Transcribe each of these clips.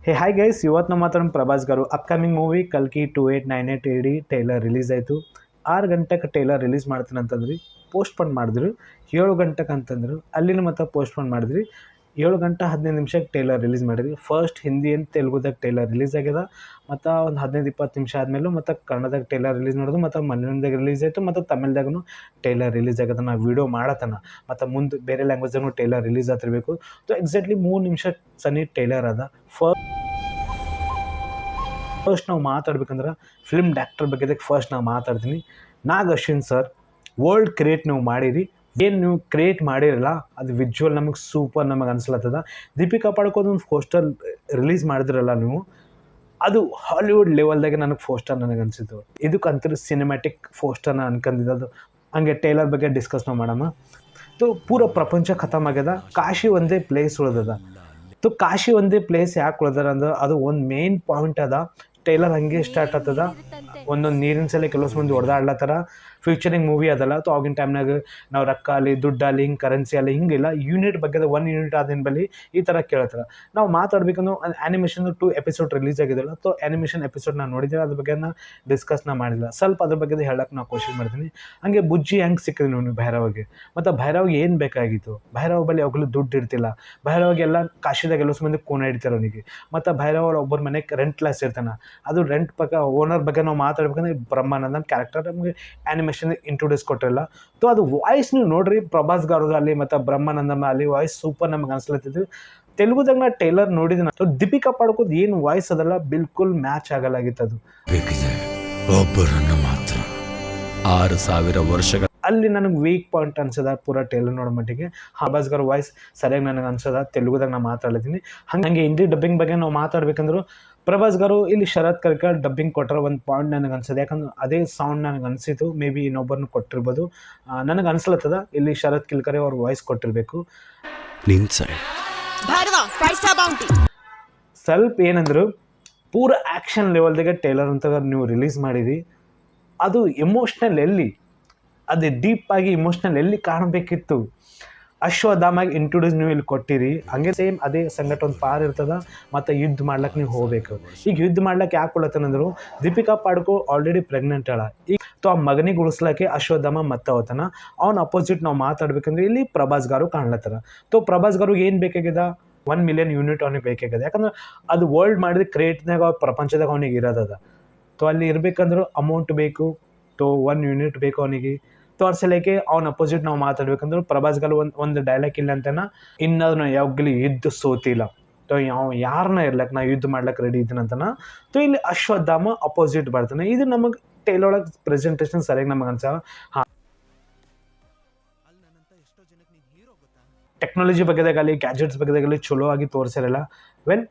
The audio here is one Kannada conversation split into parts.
ಹೇ ಹಾಯ್ ಗೈಸ್, ಇವತ್ತು ನಾವು ಮಾತಾಡೋಣ ಪ್ರಭಾಸ್ garu ಅಪ್ಕಮಿಂಗ್ ಮೂವಿ ಕಲ್ಕಿ 2898 AD ಟೈಲರ್ ರಿಲೀಸ್ ಆಯಿತು. 6 ಗಂಟೆಗೆ ಟೈಲರ್ ರಿಲೀಸ್ ಮಾಡ್ತೀನಿ ಅಂತಂದ್ರಿ, ಪೋಸ್ಟ್ಪೋನ್ ಮಾಡಿದ್ರು. 7 ಗಂಟೆಗೆ ಅಂತಂದರು, ಅಲ್ಲಿನ ಮತ್ತೆ ಪೋಸ್ಟ್ಪೋನ್ ಮಾಡಿದ್ರಿ. 7 ಗಂಟೆ 15 ನಿಮಿಷಕ್ಕೆ ಟೈಲರ್ ರಿಲೀಸ್ ಮಾಡಿದ್ರಿ. ಫಸ್ಟ್ ಹಿಂದಿ ಆ್ಯಂಡ್ ತೆಲುಗುದಾಗ ಟೈಲರ್ ರಿಲೀಸ್ ಆಗ್ಯದ. ಮತ್ತು ಒಂದು 15-20 ನಿಮಿಷ ಆದಮೇಲೆ ಮತ್ತು ಕನ್ನಡದಾಗ ಟೈಲರ್ ರಿಲೀಸ್ ಮಾಡೋದು, ಮತ್ತು ಮಲಯಾಳಂದಾಗ ರಿಲೀಸ್ ಆಯಿತು, ಮತ್ತು ತಮಿಳ್ದಾಗೂ ಟೈಲರ್ ರಿಲೀಸ್ ಆಗ್ಯದ. ನಾವು ವೀಡಿಯೋ ಮಾಡತನ ಮತ್ತು ಮುಂದೆ ಬೇರೆ ಲ್ಯಾಂಗ್ವೇಜ್ದಾಗೂ ಟೈಲರ್ ರಿಲೀಸ್ ಆಗ್ತಿರ್ಬೇಕು. ಸೊ ಎಕ್ಸಾಕ್ಟ್ಲಿ 3 ನಿಮಿಷ ಸನಿ ಟೈಲರ್ ಅದ. ಫಸ್ಟ್ ನಾವು ಮಾತಾಡ್ಬೇಕಂದ್ರೆ ಫಿಲ್ಮ್ ಡೈರೆಕ್ಟರ್ ಬಗ್ಗೆ ಫಸ್ಟ್ ನಾವು ಮಾತಾಡ್ತೀನಿ. ನಾಗ್ ಅಶ್ವಿನ್ ಸರ್, ವರ್ಲ್ಡ್ ಕ್ರಿಯೇಟ್ ನೀವು ಮಾಡಿರಿ. ಏನು ನೀವು ಕ್ರಿಯೇಟ್ ಮಾಡಿರಲ್ಲ ಅದು ವಿಜುವಲ್ ನಮಗೆ ಸೂಪರ್ ನಮಗೆ ಅನ್ಸ್ಲತ್ತದ. ದೀಪಿಕಾ ಪಾಡುಕೋನ್ ಒಂದು ಪೋಸ್ಟರ್ ರಿಲೀಸ್ ಮಾಡಿದ್ರಲ್ಲ ನೀವು, ಅದು ಹಾಲಿವುಡ್ ಲೆವೆಲ್ದಾಗೆ ನನಗೆ ಪೋಸ್ಟರ್ ನನಗೆ ಅನಿಸಿತು. ಇದಕ್ಕಂತೂ ಸಿನಿಮ್ಯಾಟಿಕ್ ಪೋಸ್ಟರ್ನ ಅನ್ಕೊಂಡಿದ್ದು. ಅದು ಹಂಗೆ ಟೈಲರ್ ಬಗ್ಗೆ ಡಿಸ್ಕಸ್ ನಾವು ಮಾಡೋಣ. तो पूरा ಪ್ರಪಂಚ ಖತಮ್ ಆಗ್ಯದ, ಕಾಶಿ ಒಂದೇ ಪ್ಲೇಸ್ ಉಳಿದದ. तो ಕಾಶಿ ಒಂದೇ ಪ್ಲೇಸ್ ಯಾಕೆ ಉಳ್ದಾರ ಅಂದ್ರೆ ಅದು ಒಂದು ಮೇನ್ ಪಾಯಿಂಟ್ ಅದ. ಟೈಲರ್ ಹಂಗೆ ಸ್ಟಾರ್ಟ್ ಆಗ್ತದ, ಒಂದೊಂದು ನೀರಿನ ಸಲ ಕೆಲವು ಮಂದಿ ಹೊಡೆದಾಡ್ಲತ್ತಾರ. ಫ್ಯೂಚರಿಂಗ್ ಮೂವಿ ಅದಲ್ಲ. ಸೊ ಆಗಿನ ಟೈಮ್ನಾಗ ನಾವು ರೊಕ್ಕ ಅಲ್ಲಿ ದುಡ್ಡು ಅಲ್ಲಿ ಹಿಂಗೆ ಕರೆನ್ಸಿ ಅಲ್ಲಿ ಹಿಂಗಿಲ್ಲ, ಯೂನಿಟ್ ಬಗ್ಗೆ 1 ಯೂನಿಟ್ ಆದಿನ ಬಳಿ ಈ ಥರ ಕೇಳ್ತಾರೆ. ನಾವು ಮಾತಾಡ್ಬೇಕಂದ್ರೆ ಆ್ಯನಿಮೇಷನ್ 2 ಎಪಿಸೋಡ್ ರಿಲೀಸ್ ಆಗಿದ್ದಲ್ಲ. ಸೊ ಆ್ಯನಿಮೇಷನ್ ಎಪಿಸೋಡ್ ನಾನು ನೋಡಿದ್ರೆ ಅದ್ರ ಬಗ್ಗೆ ಡಿಸ್ಕಸ್ನ ಮಾಡಿಲ್ಲ. ಸ್ವಲ್ಪ ಅದ್ರ ಬಗ್ಗೆ ಹೇಳಕ್ಕೆ ನಾನು ಕೋಶಿಶ್ ಮಾಡ್ತೀನಿ. ಹಂಗೆ ಬುಜ್ಜಿ ಹೆಂಗೆ ಸಿಕ್ಕಿದ್ವಿ ನೀವು ಭೈರವಿಗೆ, ಮತ್ತು ಭೈರವಿಗೆ ಏನು ಬೇಕಾಗಿತ್ತು? ಭೈರವ ಬಳಿ ಯಾವಾಗಲೂ ದುಡ್ಡು ಇರ್ತಿಲ್ಲ. ಭೈರವಿಗೆಲ್ಲ ಕಾಶಿದಾಗ ಎಲ್ಲೋ ಮಂದಿ ಕೋಣ ಹಿಡಿತಾರೆ ಅವನಿಗೆ. ಮತ್ತು ಭೈರವ ಒಬ್ಬರ ಮನೆಗೆ ರೆಂಟ್ ಕ್ಲಾಸ್ ಇರ್ತಾನೆ. ಅದು ರೆಂಟ್ ಬಗ್ಗೆ ಓನರ್ ಬಗ್ಗೆ ನಾವು ಮಾತಾಡ್ಬೇಕಂದ್ರೆ ಬ್ರಹ್ಮಾನಂದನ್ ಕ್ಯಾರೆಕ್ಟರ್ ನಮಗೆ ಆ್ಯನಿಮೇಷನ್ ಇಂಟ್ರೊಡ್ಯೂಸ್ ಕೊಟ್ಟಿರಲ್ಲ. ಸೊ ಅದು ವಾಯ್ಸ್ ನೀವು ನೋಡ್ರಿ, ಪ್ರಭಾಸ್ ಗಾರದು ಅಲ್ಲಿ ಮತ್ತು ಬ್ರಹ್ಮಾನಂದಮ್ ಅಲ್ಲಿ ವಾಯ್ಸ್ ಸೂಪರ್ ನಮಗೆ ಅನ್ಸ್ಲತ್ತಿದ್ದು. ತೆಲುಗುದಾಗ ನಾ ಟೈಲರ್ ನೋಡಿದ. ಸೊ ದೀಪಿಕಾ ಪಾಡುಕೋದ್ ಏನು ವಾಯ್ಸ್ ಅದಲ್ಲ, ಬಿಲ್ಕುಲ್ ಮ್ಯಾಚ್ ಆಗಲಾಗಿತ್ತು. ಅದು ಒಬ್ಬರನ್ನು ಮಾತ್ರ 6000 ವರ್ಷಗಳ ಅಲ್ಲಿ ನನಗೆ ವೀಕ್ ಪಾಯಿಂಟ್ ಅನ್ಸದ ಪೂರ ಟೈಲರ್ ನೋಡೋ ಮಟ್ಟಿಗೆ. ಪ್ರಭಾಸ್ ಗಾರ ವಾಯ್ಸ್ ಸರಿಯಾಗಿ ನನಗೆ ಅನ್ಸದ. ತೆಲುಗುದಾಗ ನಾನು ಮಾತಾಡ್ತೀನಿ. ಹಂಗೆ ಹಿಂದಿ ಡಬ್ಬಿಂಗ್ ಬಗ್ಗೆ ನಾವು ಮಾತಾಡ್ಬೇಕಂದ್ರು ಪ್ರಭಾಸ್ ಗಾರು ಇಲ್ಲಿ ಶರತ್ ಕರ್ಕರ್ ಡಬ್ಬಿಂಗ್ ಕೊಟ್ಟರೆ ಒಂದು ಪಾಯಿಂಟ್ ನನಗೆ ಅನ್ಸದೆ. ಯಾಕಂದ್ರೆ ಅದೇ ಸೌಂಡ್ ನನಗೆ ಅನಿಸಿತು. ಮೇ ಬಿ ಇನ್ನೊಬ್ಬರನ್ನು ಕೊಟ್ಟಿರ್ಬೋದು, ನನಗೆ ಅನ್ಸ್ಲತ್ತದ ಇಲ್ಲಿ ಶರತ್ ಕಿಲ್ಕರೆ ಅವ್ರ ವಾಯ್ಸ್ ಕೊಟ್ಟಿರಬೇಕು. ಸ್ವಲ್ಪ ಏನಂದ್ರು ಪೂರ ಆ್ಯಕ್ಷನ್ ಲೆವೆಲ್ದಾಗೆ ಟೈಲರ್ ಅಂತ ನೀವು ರಿಲೀಸ್ ಮಾಡಿರಿ. ಅದು ಎಮೋಷ್ನಲ್ ಎಲ್ಲಿ, ಅದು ಡೀಪಾಗಿ ಇಮೋಷ್ನಲ್ ಎಲ್ಲಿ ಕಾಣಬೇಕಿತ್ತು? ಅಶ್ವತ್ಥಾಮಾಗಿ ಇಂಟ್ರೊಡ್ಯೂಸ್ ನೀವು ಇಲ್ಲಿ ಕೊಟ್ಟಿರಿ. ಹಂಗೆ ಸೇಮ್ ಅದೇ ಸಂಘಟ ಒಂದು ಪಾರ್ ಇರ್ತದ, ಮತ್ತು ಯುದ್ಧ ಮಾಡ್ಲಿಕ್ಕೆ ನೀವು ಹೋಗ್ಬೇಕು. ಈಗ ಯುದ್ಧ ಮಾಡ್ಲಿಕ್ಕೆ ಯಾಕೆ ಕೊಡ್ಲತ್ತನಂದ್ರು, ದೀಪಿಕಾ ಪಾಡುಕೋ ಆಲ್ರೆಡಿ ಪ್ರೆಗ್ನೆಂಟ್ ಅಳ. ಈಗ ಆ ಮಗನಿಗೆ ಉಳಿಸ್ಲಿಕ್ಕೆ ಅಶ್ವತ್ಥಾಮ ಮತ್ತೆ ಹೋಗ್ತಾನ. ಅವ್ನ ಅಪೋಸಿಟ್ ನಾವು ಮಾತಾಡ್ಬೇಕಂದ್ರೆ ಇಲ್ಲಿ ಪ್ರಭಾಸ್ ಗಾರು ಕಾಣ್ಲತ್ತಾರ. ಸೊ ಪ್ರಭಾಸ್ ಗಾರು ಏನು ಬೇಕಾಗ್ಯದ? 1 ಮಿಲಿಯನ್ ಯೂನಿಟ್ ಅವ್ನಿಗೆ ಬೇಕಾಗ್ಯದ. ಯಾಕಂದ್ರೆ ಅದು ವರ್ಲ್ಡ್ ಮಾಡಿದ ಕ್ರಿಯೇಟ್ನಾಗ ಪ್ರಪಂಚದಾಗ ಅವನಿಗೆ ಇರೋದದ. ಸೊ ಅಲ್ಲಿ ಇರ್ಬೇಕಂದ್ರೆ ಅಮೌಂಟ್ ಬೇಕು. ಸೊ 1 ಯೂನಿಟ್ ಬೇಕು ಅವನಿಗೆ. ತೋರ್ಸಲಿಕ್ಕೆ ಅವ್ನ ಅಪೋಸಿಟ್ ನಾವು ಮಾತಾಡ್ಬೇಕಂದ್ರೆ ಪ್ರಭಾಸ್ಗಳು ಒಂದು ಡೈಲಾಗ್ ಇಲ್ಲ ಅಂತನ, ಇನ್ನಾದ್ರು ಯಾವಾಗಲೂ ಯುದ್ಧ ಸೋತಿಲ್ಲ. ಸೊ ಯಾರನ್ನ ಇರ್ಲಕ್ಕೆ ನಾ ಯುದ್ಧ ಮಾಡ್ಲಿಕ್ಕೆ ರೆಡಿ ಇದ್ದೀನಂತನ. ಸೊ ಇಲ್ಲಿ ಅಶ್ವತ್ಥಾಮ ಅಪೋಸಿಟ್ ಬರ್ತಾನೆ. ಇದು ನಮಗೆ ಟೈಲೊಳಗೆ ಪ್ರೆಸೆಂಟೇಷನ್ ಸರಿಯಾಗಿ ನಮಗೆ ಅನ್ಸ. ಹಾಂ, ಟೆಕ್ನಾಲಜಿ ಬಗ್ಗೆದಾಗಲಿ ಗ್ಯಾಜೆಟ್ಸ್ ಬಗ್ಗೆದಾಗಲಿ ಚಲೋ ಆಗಿ ತೋರಿಸಿರಲ್ಲ. ವೆಲ್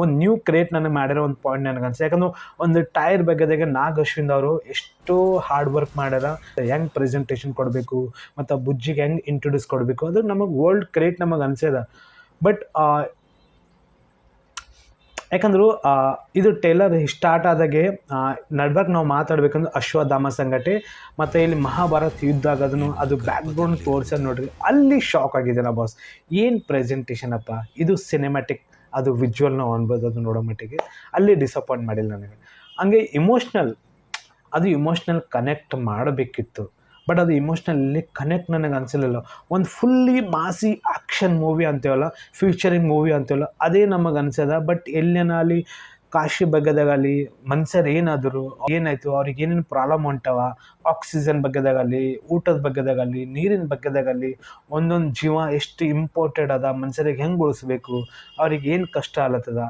ಒಂದು ನ್ಯೂ ಕ್ರಿಯೇಟ್ ನನಗೆ ಮಾಡಿರೋ ಒಂದು ಪಾಯಿಂಟ್ ನನಗೆ ಅನ್ಸುತ್ತೆ. ಯಾಕಂದ್ರೆ ಒಂದು ಟೈರ್ ಬಗ್ಗೆದಾಗ ನಾಗ್ ಅಶ್ವಿನ್ ಅವರು ಎಷ್ಟೋ ಹಾರ್ಡ್ ವರ್ಕ್ ಮಾಡ್ಯಾರ. ಹೆಂಗೆ ಪ್ರೆಸೆಂಟೇಷನ್ ಕೊಡಬೇಕು ಮತ್ತು ಬುಜ್ಜಿಗೆ ಹೆಂಗೆ ಇಂಟ್ರೊಡ್ಯೂಸ್ ಕೊಡಬೇಕು, ಅದು ನಮಗೆ ವರ್ಲ್ಡ್ ಕ್ರಿಯೇಟ್ ನಮಗೆ ಅನ್ಸ್ಯದ. ಬಟ್ ಯಾಕಂದ್ರೆ ಇದು ಟೈಲರ್ ಸ್ಟಾರ್ಟ್ ಆದಾಗೆ ನಡ್ಬರ್ಕ್ ನಾವು ಮಾತಾಡ್ಬೇಕಂದ್ರೆ ಅಶ್ವತ್ಥಾಮ ಸಂಘಟನೆ ಮತ್ತು ಇಲ್ಲಿ ಮಹಾಭಾರತ್ ಯುದ್ಧ ಆಗೋದನ್ನು ಅದು ಬ್ಯಾಕ್ಗ್ರೌಂಡ್ ತೋರ್ಸೋದು ನೋಡ್ರಿ, ಅಲ್ಲಿ ಶಾಕ್ ಆಗಿದೆ ನಾ ಬಾಸ್. ಏನು ಪ್ರೆಸೆಂಟೇಷನ್ ಅಪ್ಪ, ಇದು ಸಿನಿಮ್ಯಾಟಿಕ್, ಅದು ವಿಜುವಲ್ ನಾವು ಅನ್ಬೋದು. ಅದು ನೋಡೋ ಮಟ್ಟಿಗೆ ಅಲ್ಲಿ ಡಿಸಪಾಯಿಂಟ್ ಮಾಡಿಲ್ಲ ನನಗೆ. ಹಂಗೆ ಅದು ಇಮೋಷ್ನಲ್ ಕನೆಕ್ಟ್ ಮಾಡಬೇಕಿತ್ತು. ಬಟ್ ಅದು ಇಮೋಷ್ನಲಿ ಕನೆಕ್ಟ್ ನನಗೆ ಅನಿಸಲಿಲ್ಲ. ಒಂದು ಫುಲ್ಲಿ ಮಾಸಿ ಆ್ಯಕ್ಷನ್ ಮೂವಿ ಅಂತೀವಲ್ಲ, ಫ್ಯೂಚರಿಂಗ್ ಮೂವಿ ಅಂತೀವಲ್ಲ, ಅದೇ ನಮಗೆ ಅನಿಸದ. ಬಟ್ ಎಲ್ಲೇನಾಗಲಿ ಕಾಶಿ ಬಗ್ಗೆದಾಗಲಿ ಮನುಷ್ಯರು ಏನಾಯಿತು, ಅವ್ರಿಗೆ ಏನೇನು ಪ್ರಾಬ್ಲಮ್ ಹೊಂಟವ, ಆಕ್ಸಿಜನ್ ಬಗ್ಗೆದಾಗಲಿ, ಊಟದ ಬಗ್ಗೆದಾಗಲಿ, ನೀರಿನ ಬಗ್ಗೆದಾಗಲಿ, ಒಂದೊಂದು ಜೀವ ಎಷ್ಟು ಇಂಪಾರ್ಟೆಂಟ್ ಅದ, ಮನುಷ್ಯರಿಗೆ ಹೆಂಗೆ ಉಳಿಸ್ಬೇಕು, ಅವ್ರಿಗೆ ಏನು ಕಷ್ಟ ಆಗ್ಲತ್ತದ,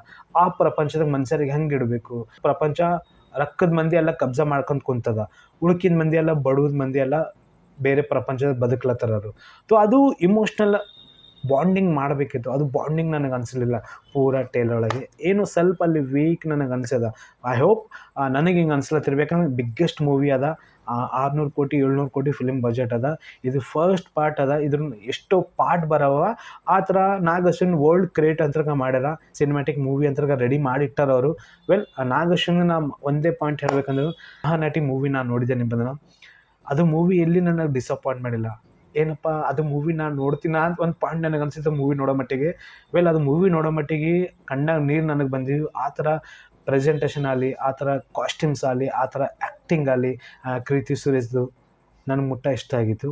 ಆ ಪ್ರಪಂಚದಾಗ ಮನುಷ್ಯರಿಗೆ ಹೆಂಗೆ ಇಡಬೇಕು. ಪ್ರಪಂಚ ರೊಕ್ಕದ ಮಂದಿ ಎಲ್ಲ ಕಬ್ಜಾ ಮಾಡ್ಕೊಂಡು ಕುಂತದ, ಉಳ್ಕಿದ ಮಂದಿ ಎಲ್ಲ ಬಡವ್ರ ಮಂದಿ ಎಲ್ಲ ಬೇರೆ ಪ್ರಪಂಚದ ಬದುಕ್ಲತ್ತಾರರು. ಸೊ ಅದು ಇಮೋಷ್ನಲ್ ಬಾಂಡಿಂಗ್ ಮಾಡಬೇಕಿತ್ತು. ಅದು ಬಾಂಡಿಂಗ್ ನನಗೆ ಅನಿಸಲಿಲ್ಲ ಪೂರ ಟೈಲರ್ ಒಳಗೆ. ಏನು ಸ್ವಲ್ಪ ಅಲ್ಲಿ ವೀಕ್ ನನಗೆ ಅನಿಸ್ಯದ. ಐ ಹೋಪ್ ನನಗೆ ಹಿಂಗೆ ಅನ್ಸ್ಲತ್ತಿರ್ಬೇಕಂದ್ರೆ ಬಿಗ್ಗೆಸ್ಟ್ ಮೂವಿ ಅದ. 600 ಕೋಟಿ 700 ಕೋಟಿ ಫಿಲಿಮ್ ಬಜೆಟ್ ಅದ. ಇದು ಫಸ್ಟ್ ಪಾರ್ಟ್ ಅದ. ಇದ್ರ ಎಷ್ಟೋ ಪಾರ್ಟ್ ಬರವ. ಆ ಥರ ನಾಗ್ ಅಶ್ವಿನ್ ವರ್ಲ್ಡ್ ಕ್ರಿಯೇಟ್ ಅಂತರ್ಗ ಮಾಡ್ಯಾರ, ಸಿನಿಮ್ಯಾಟಿಕ್ ಮೂವಿ ಅಂತರ್ಗ ರೆಡಿ ಮಾಡಿಟ್ಟಾರ ಅವರು. ವೆಲ್ ನಾಗ್ ಅಶ್ವಿನ್ ನಾ ಒಂದೇ ಪಾಯಿಂಟ್ ಹೇಳ್ಬೇಕಂದ್ರೆ, ಮಹಾನಟಿ ಮೂವಿ ನಾನು ನೋಡಿದ್ದೆ ನಿಮ್ಮದನ್ನ. ಅದು ಮೂವಿ ಎಲ್ಲಿ ನನಗೆ ಡಿಸಪಾಯಿಂಟ್ ಮಾಡಿಲ್ಲ. ಏನಪ್ಪ ಅದು ಮೂವಿ ನಾನು ನೋಡ್ತೀನ ಅಂತ ಒಂದು ಪಾಯಿಂಟ್ ನನಗೆ ಅನಿಸಿತ್ತು ಮೂವಿ ನೋಡೋ ಮಟ್ಟಿಗೆ. ಅದು ಮೂವಿ ನೋಡೋ ಮಟ್ಟಿಗೆ ಕಣ್ಣಾಗ ನೀರು ನನಗೆ ಬಂದಿದ್ದು. ಆ ಥರ ಪ್ರೆಸೆಂಟೇಷನ್ ಆಗಲಿ, ಆ ಥರ ಕಾಸ್ಟ್ಯೂಮ್ಸ್ ಆಗಲಿ, ಆ ಥರ ಆ್ಯಕ್ಟಿಂಗ್ ಆಗಲಿ, ಕೀರ್ತಿ ಸುರೇಶ್ದು ನನಗೆ ಮುಟ್ಟ ಇಷ್ಟ ಆಗಿತ್ತು.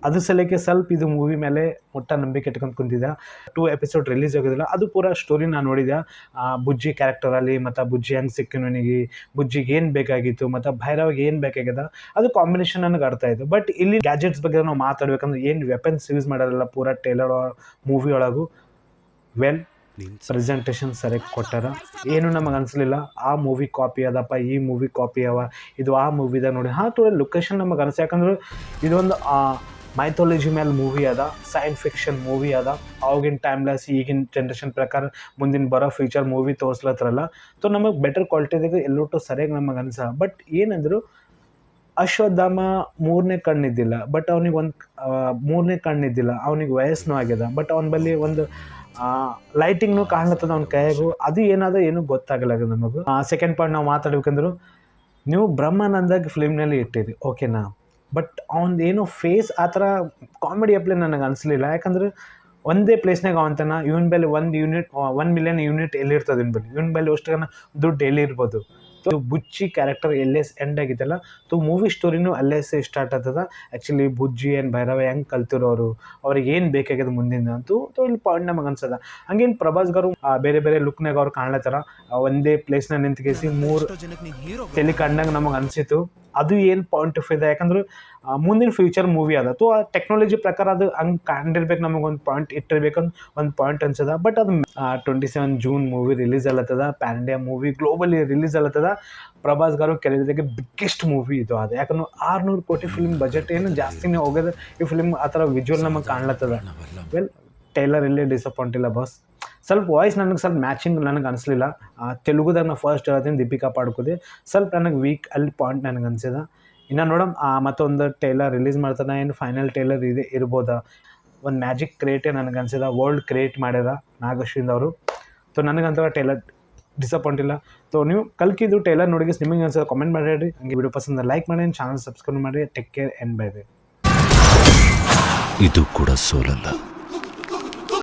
ಅದು ಸಲಕ್ಕೆ ಸ್ವಲ್ಪ ಇದು ಮೂವಿ ಮೇಲೆ ಮುಟ್ಟ ನಂಬಿಕೆ ಇಟ್ಕೊಂಡು ಕುಂತಿದ್ದೆ. 2 ಎಪಿಸೋಡ್ ರಿಲೀಸ್ ಆಗೋದಿಲ್ಲ, ಅದು ಪೂರ ಸ್ಟೋರಿ ನಾನು ನೋಡಿದೆ. ಬುಜ್ಜಿ ಕ್ಯಾರೆಕ್ಟರಲ್ಲಿ ಮತ್ತು ಬುಜ್ಜಿ ಹೆಂಗೆ ಸಿಕ್ಕಿನವನಿಗೆ, ಬುಜ್ಜಿಗೆ ಏನು ಬೇಕಾಗಿತ್ತು ಮತ್ತು ಭೈರವಿಗೆ ಏನು ಬೇಕಾಗ್ಯದ, ಅದು ಕಾಂಬಿನೇಷನ್ ನನಗೆ ಅರ್ಥ ಆಯಿತು. ಬಟ್ ಇಲ್ಲಿ ಗ್ಯಾಜೆಟ್ಸ್ ಬಗ್ಗೆ ನಾವು ಮಾತಾಡ್ಬೇಕಂದ್ರೆ ಏನು ವೆಪನ್ಸ್ ಯೂಸ್ ಮಾಡೋದಿಲ್ಲ ಪೂರ ಟೇಲರ್ ಮೂವಿ ಒಳಗೂ. ಪ್ರೆಸೆಂಟೇಷನ್ ಸರಿಯಾಗಿ ಕೊಟ್ಟಾರ, ಏನು ನಮಗೆ ಅನಿಸ್ಲಿಲ್ಲ ಆ ಮೂವಿ ಕಾಪಿ ಅದಪ್ಪ, ಈ ಮೂವಿ ಕಾಪಿ ಅವ, ಇದು ಆ ಮೂವಿದಾಗ ನೋಡಿ. ಥೋಡೆ ಲೊಕೇಶನ್ ನಮಗೆ ಅನಿಸ್ತು, ಯಾಕಂದ್ರೆ ಇದೊಂದು ಮೈಥಾಲಜಿ ಮೇಲೆ ಮೂವಿ ಅದ, ಸೈನ್ಸ್ ಫಿಕ್ಷನ್ ಮೂವಿ ಅದ. ಆವಾಗಿನ ಟೈಮ್ಲೆಸ್ ಈಗಿನ ಜನ್ರೇಷನ್ ಪ್ರಕಾರ ಮುಂದಿನ ಬರೋ ಫ್ಯೂಚರ್ ಮೂವಿ ತೋರಿಸ್ಲತ್ರಲ್ಲ. ಸೊ ನಮಗೆ ಬೆಟರ್ ಕ್ವಾಲಿಟಿದಾಗ ಎಲ್ಲೊಟ್ಟು ಸರಿಯಾಗಿ ನಮಗೆ ಅನ್ಸ. ಬಟ್ ಏನಂದ್ರು ಅಶ್ವತ್ಥಾಮ 3ನೇ ಕಣ್ಣಿದ್ದಿಲ್ಲ, ಬಟ್ ಅವ್ನಿಗೆ ಒಂದು 3ನೇ ಕಣ್ಣಿದ್ದಿಲ್ಲ, ಅವ್ನಿಗೆ ವಯಸ್ಸು ಆಗ್ಯದ, ಬಟ್ ಅವನ ಬಳಿ ಒಂದು ಲೈಟಿಂಗ್ನು ಕಾಣ್ಲತ್ತದ ಅವ್ನ ಕೈಯಾಗೂ. ಅದು ಏನಾದರೂ ಏನೂ ಗೊತ್ತಾಗಲ್ಲ ನಮಗೂ. ಸೆಕೆಂಡ್ ಪಾಯಿಂಟ್ ನಾವು ಮಾತಾಡ್ಬೇಕಂದ್ರು, ನೀವು ಬ್ರಹ್ಮಾನಂದಾಗ ಫಿಲ್ಮ್ನಲ್ಲಿ ಇಟ್ಟಿರಿ ಓಕೆನಾ, ಬಟ್ ಅವ್ನದ್ದು ಏನೋ ಫೇಸ್ ಆ ಥರ ಕಾಮಿಡಿ ಅಪ್ಲೇ ನನಗೆ ಅನಿಸ್ಲಿಲ್ಲ. ಯಾಕಂದ್ರೆ ಒಂದೇ ಪ್ಲೇಸ್ನಾಗ ಅವಂತಾನ, ಇವನ ಬೆಲೆ 1 ಮಿಲಿಯನ್ ಯೂನಿಟ್ ಎಲ್ಲಿರ್ತದೆ ಇವನ ಬೆಲೆ ಅಷ್ಟು ದುಡ್ಡು ಎಲ್ಲಿರ್ಬೋದು. ಸೊ ಬುಜ್ಜಿ ಕ್ಯಾರೆಕ್ಟರ್ ಎಲ್ಲೇ ಎಂಡ್ ಆಗಿದ್ದಲ್ಲ, ಸೊ ಮೂವಿ ಸ್ಟೋರಿನೂ ಅಲ್ಲೇ ಸ್ಟಾರ್ಟ್ ಆಗ್ತದೆ. ಆ್ಯಕ್ಚುಲಿ ಬುಜ್ಜಿ ಆ್ಯಂಡ್ ಭೈರವ ಹೆಂಗೆ ಕಲ್ತಿರೋರು, ಅವ್ರಿಗೆ ಏನು ಬೇಕಾಗ್ಯದ ಮುಂದಿನ ಅಂತೂ ಇಲ್ಲಿ ಪಾಯಿಂಟ್ ನಮಗೆ ಅನ್ಸದ. ಹಂಗೇನು ಪ್ರಭಾಸ್ ಗಾರು ಬೇರೆ ಬೇರೆ ಲುಕ್ನಾಗ ಅವ್ರು ಕಾಣ್ಲತ್ತಾರ, ಒಂದೇ ಪ್ಲೇಸ್ನಾಗ ನಿಂತ್ಕೇಸಿ 3 ತಲೆ ಕಂಡಂಗೆ ನಮಗೆ ಅನಿಸಿತು. ಅದು ಏನು ಪಾಯಿಂಟ್ ಆಫ್ ಇದೆ, ಯಾಕಂದ್ರೆ ಮುಂದಿನ ಫ್ಯೂಚರ್ ಮೂವಿ ಅದ. ಸೊ ಆ ಟೆಕ್ನಾಲಜಿ ಪ್ರಕಾರ ಅದು ಹಂಗೆ ಕಂಡಿರ್ಬೇಕು, ನಮಗೆ ಒಂದು ಪಾಯಿಂಟ್ ಇಟ್ಟಿರ್ಬೇಕಂತ ಒಂದು ಪಾಯಿಂಟ್ ಅನ್ಸದ. ಬಟ್ ಅದು 27 ಜೂನ್ ಮೂವಿ ರಿಲೀಸ್ ಅಲ್ಲತ್ತದ, pan India movie globally release ಅಲ್ಲತ್ತದ. ಪ್ರಭಾಸ್ ಗಾರು ಕೆರಿಯರ್ದಾಗೆ ಬಿಗ್ಗೆಸ್ಟ್ ಮೂವಿ ಇದು ಅದು. ಯಾಕಂದ್ರೆ 600 ಕೋಟಿ ಫಿಲ್ಮ್ ಬಜೆಟ್, ಏನು ಜಾಸ್ತಿನೇ ಹೋಗೋದು ಈ ಫಿಲ್ಮ್. ಆ ಥರ ವಿಜುವಲ್ ನಮಗೆ ಕಾಣ್ಲತ್ತದ. ಟೈಲರ್ ಇಲ್ಲೇ ಡಿಸಪಾಯಿಂಟ್ ಇಲ್ಲ ಬಾಸ್. ಸ್ವಲ್ಪ ವಾಯ್ಸ್ ನನಗೆ ಸ್ವಲ್ಪ ಮ್ಯಾಚಿಂಗ್ ನನಗೆ ಅನಿಸ್ಲಿಲ್ಲ. ತೆಲುಗುದಾಗ ನಾನು ಫಸ್ಟ್ ಹೇಳ್ತೀನಿ ದೀಪಿಕಾ ಪಾಡುಕೋದೆ, ಸ್ವಲ್ಪ ನನಗೆ ವೀಕ್ ಅಲ್ಲಿ ಪಾಯಿಂಟ್ ನನಗೆ ಅನಿಸಿದ. ಇನ್ನು ನೋಡಮ್ ಮತ್ತೊಂದು ಟೈಲರ್ ರಿಲೀಸ್ ಮಾಡ್ತಾನೆ, ಏನು ಫೈನಲ್ ಟೈಲರ್ ಇದೆ ಇರ್ಬೋದಾ. ಒಂದು ಮ್ಯಾಜಿಕ್ ಕ್ರಿಯೇಟೇ ನನಗೆ ಅನಿಸಿದ, ವರ್ಲ್ಡ್ ಕ್ರಿಯೇಟ್ ಮಾಡ್ಯಾರ ನಾಗ್ ಅಶ್ವಿನ್ ಅವರು. ಸೊ ನನಗಂತ ಟೈಲರ್ ಡಿಸಪಾಯಿಂಟ್ ಇಲ್ಲ. ಸೊ ನೀವು ಕಲ್ಕಿದ್ದು ಟೈಲರ್ ನೋಡಿ ನಿಮಗೆ ಅನ್ಸೋದು ಕಾಮೆಂಟ್ ಮಾಡಿ. ಹಂಗೆ ವಿಡಿಯೋ ಪಸಂದ ಲೈಕ್ ಮಾಡಿ, ಚಾನಲ್ ಸಬ್ಸ್ಕ್ರೈಬ್ ಮಾಡಿ. Take care and bye bye. ಇದು ಕೂಡ ಸೋಲಲ್ಲ.